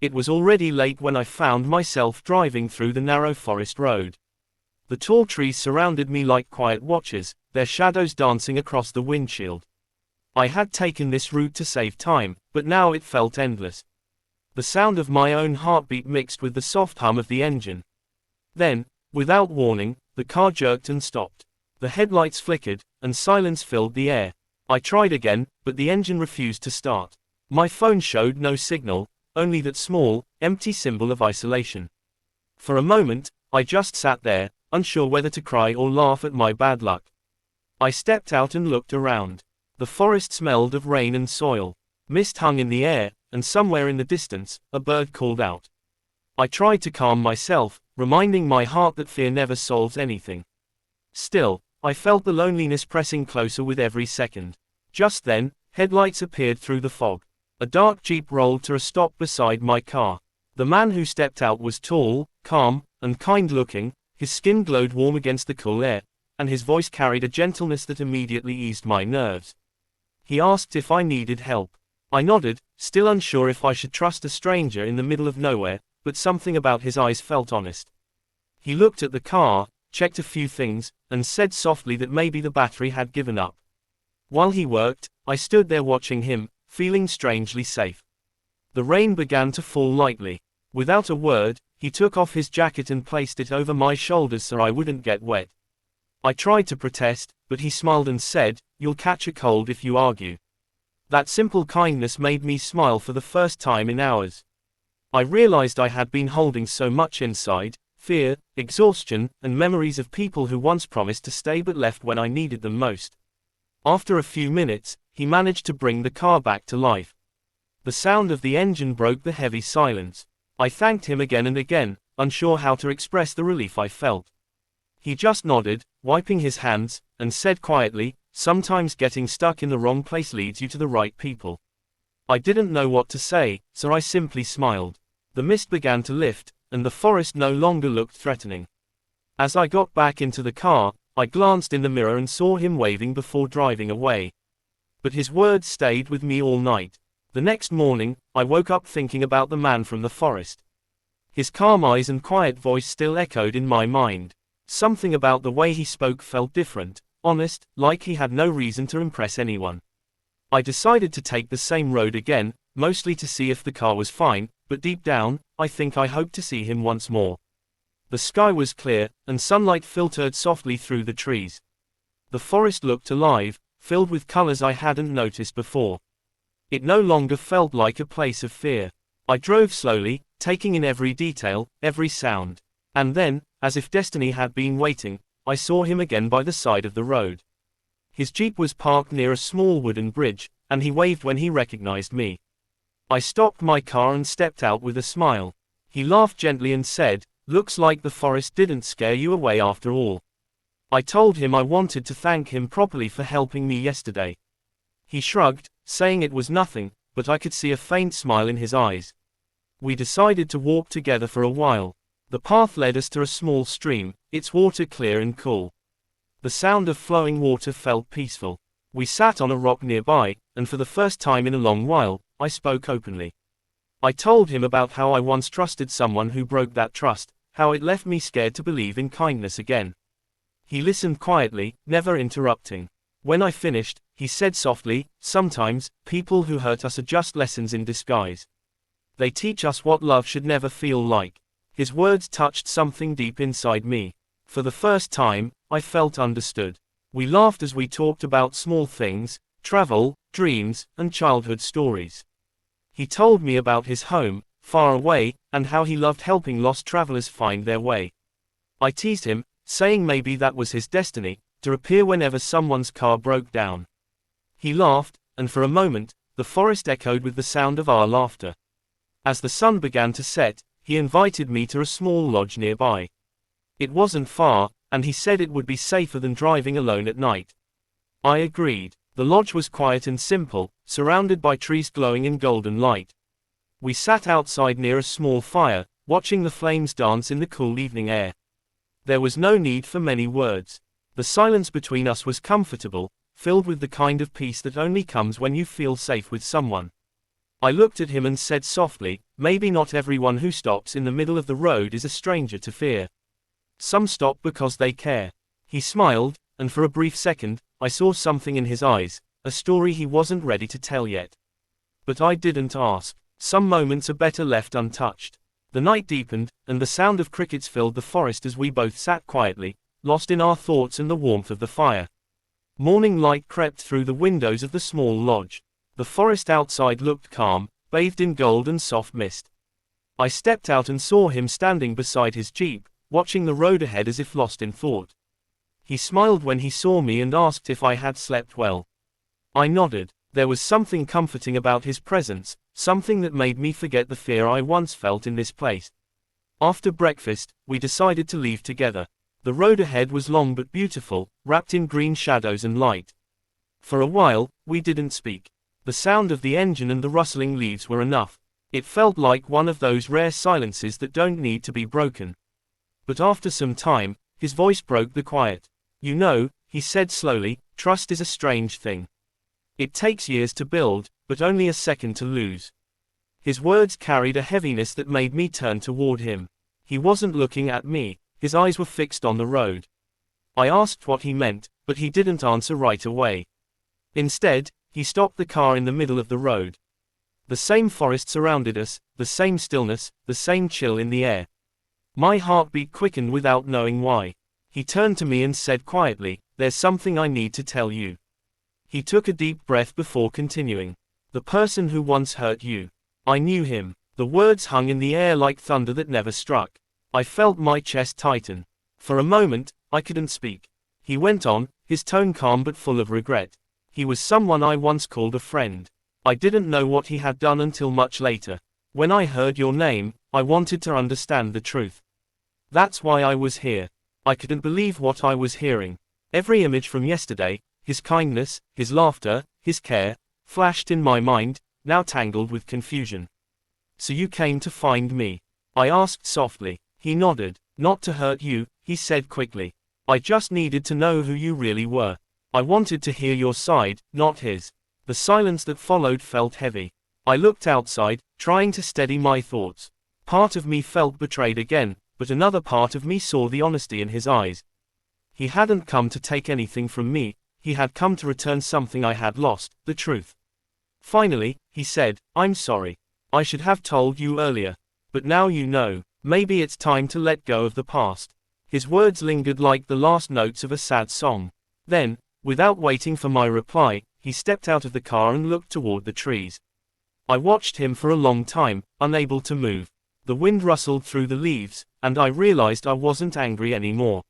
It was already late when I found myself driving through the narrow forest road. The tall trees surrounded me like quiet watchers, their shadows dancing across the windshield. I had taken this route to save time, but now it felt endless. The sound of my own heartbeat mixed with the soft hum of the engine. Then, without warning, the car jerked and stopped. The headlights flickered, and silence filled the air. I tried again, but the engine refused to start. My phone showed no signal, only that small, empty symbol of isolation. For a moment, I just sat there, unsure whether to cry or laugh at my bad luck. I stepped out and looked around. The forest smelled of rain and soil. Mist hung in the air, and somewhere in the distance, a bird called out. I tried to calm myself, reminding my heart that fear never solves anything. Still, I felt the loneliness pressing closer with every second. Just then, headlights appeared through the fog. A dark Jeep rolled to a stop beside my car. The man who stepped out was tall, calm, and kind-looking. His skin glowed warm against the cool air, and his voice carried a gentleness that immediately eased my nerves. He asked if I needed help. I nodded, still unsure if I should trust a stranger in the middle of nowhere, but something about his eyes felt honest. He looked at the car, checked a few things, and said softly that maybe the battery had given up. While he worked, I stood there watching him, feeling strangely safe. The rain began to fall lightly. Without a word, he took off his jacket and placed it over my shoulders so I wouldn't get wet. I tried to protest, but he smiled and said, "You'll catch a cold if you argue." That simple kindness made me smile for the first time in hours. I realized I had been holding so much inside: fear, exhaustion, and memories of people who once promised to stay but left when I needed them most. After a few minutes, he managed to bring the car back to life. The sound of the engine broke the heavy silence. I thanked him again and again, unsure how to express the relief I felt. He just nodded, wiping his hands, and said quietly, "Sometimes getting stuck in the wrong place leads you to the right people." I didn't know what to say, so I simply smiled. The mist began to lift, and the forest no longer looked threatening. As I got back into the car, I glanced in the mirror and saw him waving before driving away. But his words stayed with me all night. The next morning, I woke up thinking about the man from the forest. His calm eyes and quiet voice still echoed in my mind. Something about the way he spoke felt different, honest, like he had no reason to impress anyone. I decided to take the same road again, mostly to see if the car was fine, but deep down, I think I hoped to see him once more. The sky was clear, and sunlight filtered softly through the trees. The forest looked alive, filled with colors I hadn't noticed before. It no longer felt like a place of fear. I drove slowly, taking in every detail, every sound. And then, as if destiny had been waiting, I saw him again by the side of the road. His Jeep was parked near a small wooden bridge, and he waved when he recognized me. I stopped my car and stepped out with a smile. He laughed gently and said, "Looks like the forest didn't scare you away after all." I told him I wanted to thank him properly for helping me yesterday. He shrugged, saying it was nothing, but I could see a faint smile in his eyes. We decided to walk together for a while. The path led us to a small stream, its water clear and cool. The sound of flowing water felt peaceful. We sat on a rock nearby, and for the first time in a long while, I spoke openly. I told him about how I once trusted someone who broke that trust, how it left me scared to believe in kindness again. He listened quietly, never interrupting. When I finished, he said softly, "Sometimes, people who hurt us are just lessons in disguise. They teach us what love should never feel like." His words touched something deep inside me. For the first time, I felt understood. We laughed as we talked about small things, travel, dreams, and childhood stories. He told me about his home, far away, and how he loved helping lost travelers find their way. I teased him, saying maybe that was his destiny, to appear whenever someone's car broke down. He laughed, and for a moment, the forest echoed with the sound of our laughter. As the sun began to set, he invited me to a small lodge nearby. It wasn't far, and he said it would be safer than driving alone at night. I agreed. The lodge was quiet and simple, surrounded by trees glowing in golden light. We sat outside near a small fire, watching the flames dance in the cool evening air. There was no need for many words. The silence between us was comfortable, filled with the kind of peace that only comes when you feel safe with someone. I looked at him and said softly, maybe not everyone who stops in the middle of the road is a stranger to fear. Some stop because they care. He smiled, and for a brief second, I saw something in his eyes, a story he wasn't ready to tell yet. But I didn't ask. Some moments are better left untouched. The night deepened, and the sound of crickets filled the forest as we both sat quietly, lost in our thoughts and the warmth of the fire. Morning light crept through the windows of the small lodge. The forest outside looked calm, bathed in gold and soft mist. I stepped out and saw him standing beside his jeep, watching the road ahead as if lost in thought. He smiled when he saw me and asked if I had slept well. I nodded. There was something comforting about his presence, something that made me forget the fear I once felt in this place. After breakfast, we decided to leave together. The road ahead was long but beautiful, wrapped in green shadows and light. For a while, we didn't speak. The sound of the engine and the rustling leaves were enough. It felt like one of those rare silences that don't need to be broken. But after some time, his voice broke the quiet. You know, he said slowly, trust is a strange thing. It takes years to build, but only a second to lose. His words carried a heaviness that made me turn toward him. He wasn't looking at me, his eyes were fixed on the road. I asked what he meant, but he didn't answer right away. Instead, he stopped the car in the middle of the road. The same forest surrounded us, the same stillness, the same chill in the air. My heartbeat quickened without knowing why. He turned to me and said quietly, there's something I need to tell you. He took a deep breath before continuing. The person who once hurt you. I knew him. The words hung in the air like thunder that never struck. I felt my chest tighten. For a moment, I couldn't speak. He went on, his tone calm but full of regret. He was someone I once called a friend. I didn't know what he had done until much later. When I heard your name, I wanted to understand the truth. That's why I was here. I couldn't believe what I was hearing. Every image from yesterday, his kindness, his laughter, his care, flashed in my mind, now tangled with confusion. So you came to find me? I asked softly. He nodded. Not to hurt you, he said quickly. I just needed to know who you really were. I wanted to hear your side, not his. The silence that followed felt heavy. I looked outside, trying to steady my thoughts. Part of me felt betrayed again, but another part of me saw the honesty in his eyes. He hadn't come to take anything from me, he had come to return something I had lost, the truth. Finally, he said, I'm sorry. I should have told you earlier. But now you know, maybe it's time to let go of the past. His words lingered like the last notes of a sad song. Then, without waiting for my reply, he stepped out of the car and looked toward the trees. I watched him for a long time, unable to move. The wind rustled through the leaves, and I realized I wasn't angry anymore.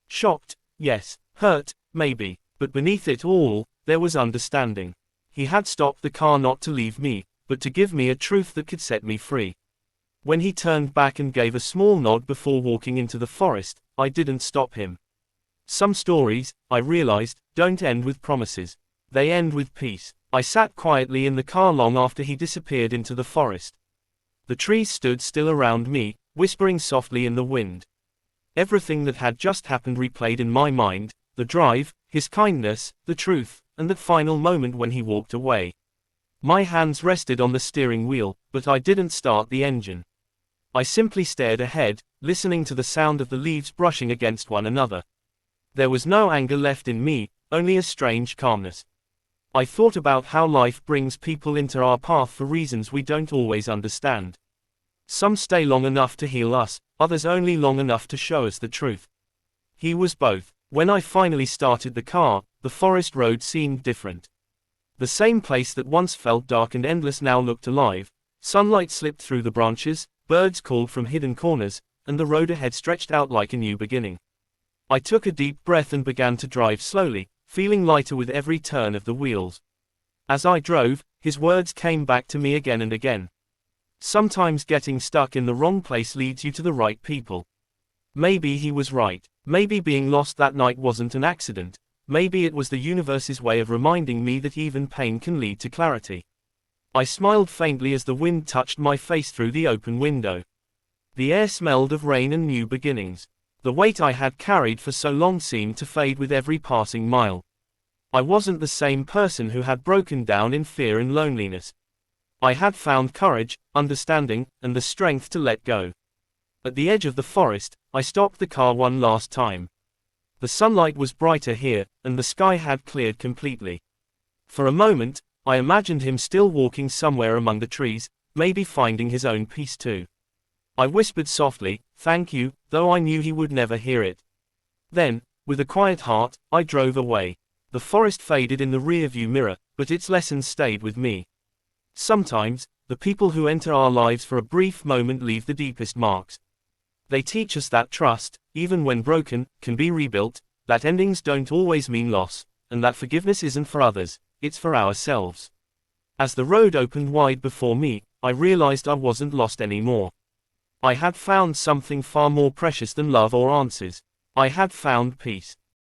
Shocked, yes. Hurt, maybe. But beneath it all, there was understanding. He had stopped the car not to leave me, but to give me a truth that could set me free. When he turned back and gave a small nod before walking into the forest, I didn't stop him. Some stories, I realized, don't end with promises. They end with peace. I sat quietly in the car long after he disappeared into the forest. The trees stood still around me, whispering softly in the wind. Everything that had just happened replayed in my mind, the drive, his kindness, the truth, and that final moment when he walked away. My hands rested on the steering wheel, but I didn't start the engine. I simply stared ahead, listening to the sound of the leaves brushing against one another. There was no anger left in me, only a strange calmness. I thought about how life brings people into our path for reasons we don't always understand. Some stay long enough to heal us, others only long enough to show us the truth. He was both. When I finally started the car, the forest road seemed different. The same place that once felt dark and endless now looked alive. Sunlight slipped through the branches, birds called from hidden corners, and the road ahead stretched out like a new beginning. I took a deep breath and began to drive slowly, feeling lighter with every turn of the wheels. As I drove, his words came back to me again and again. Sometimes getting stuck in the wrong place leads you to the right people. Maybe he was right. Maybe being lost that night wasn't an accident. Maybe it was the universe's way of reminding me that even pain can lead to clarity. I smiled faintly as the wind touched my face through the open window. The air smelled of rain and new beginnings. The weight I had carried for so long seemed to fade with every passing mile. I wasn't the same person who had broken down in fear and loneliness. I had found courage, understanding, and the strength to let go. At the edge of the forest, I stopped the car one last time. The sunlight was brighter here, and the sky had cleared completely. For a moment, I imagined him still walking somewhere among the trees, maybe finding his own peace too. I whispered softly, "Thank you," though I knew he would never hear it. Then, with a quiet heart, I drove away. The forest faded in the rearview mirror, but its lessons stayed with me. Sometimes, the people who enter our lives for a brief moment leave the deepest marks. They teach us that trust, even when broken, can be rebuilt, that endings don't always mean loss, and that forgiveness isn't for others, it's for ourselves. As the road opened wide before me, I realized I wasn't lost anymore. I had found something far more precious than love or answers. I had found peace.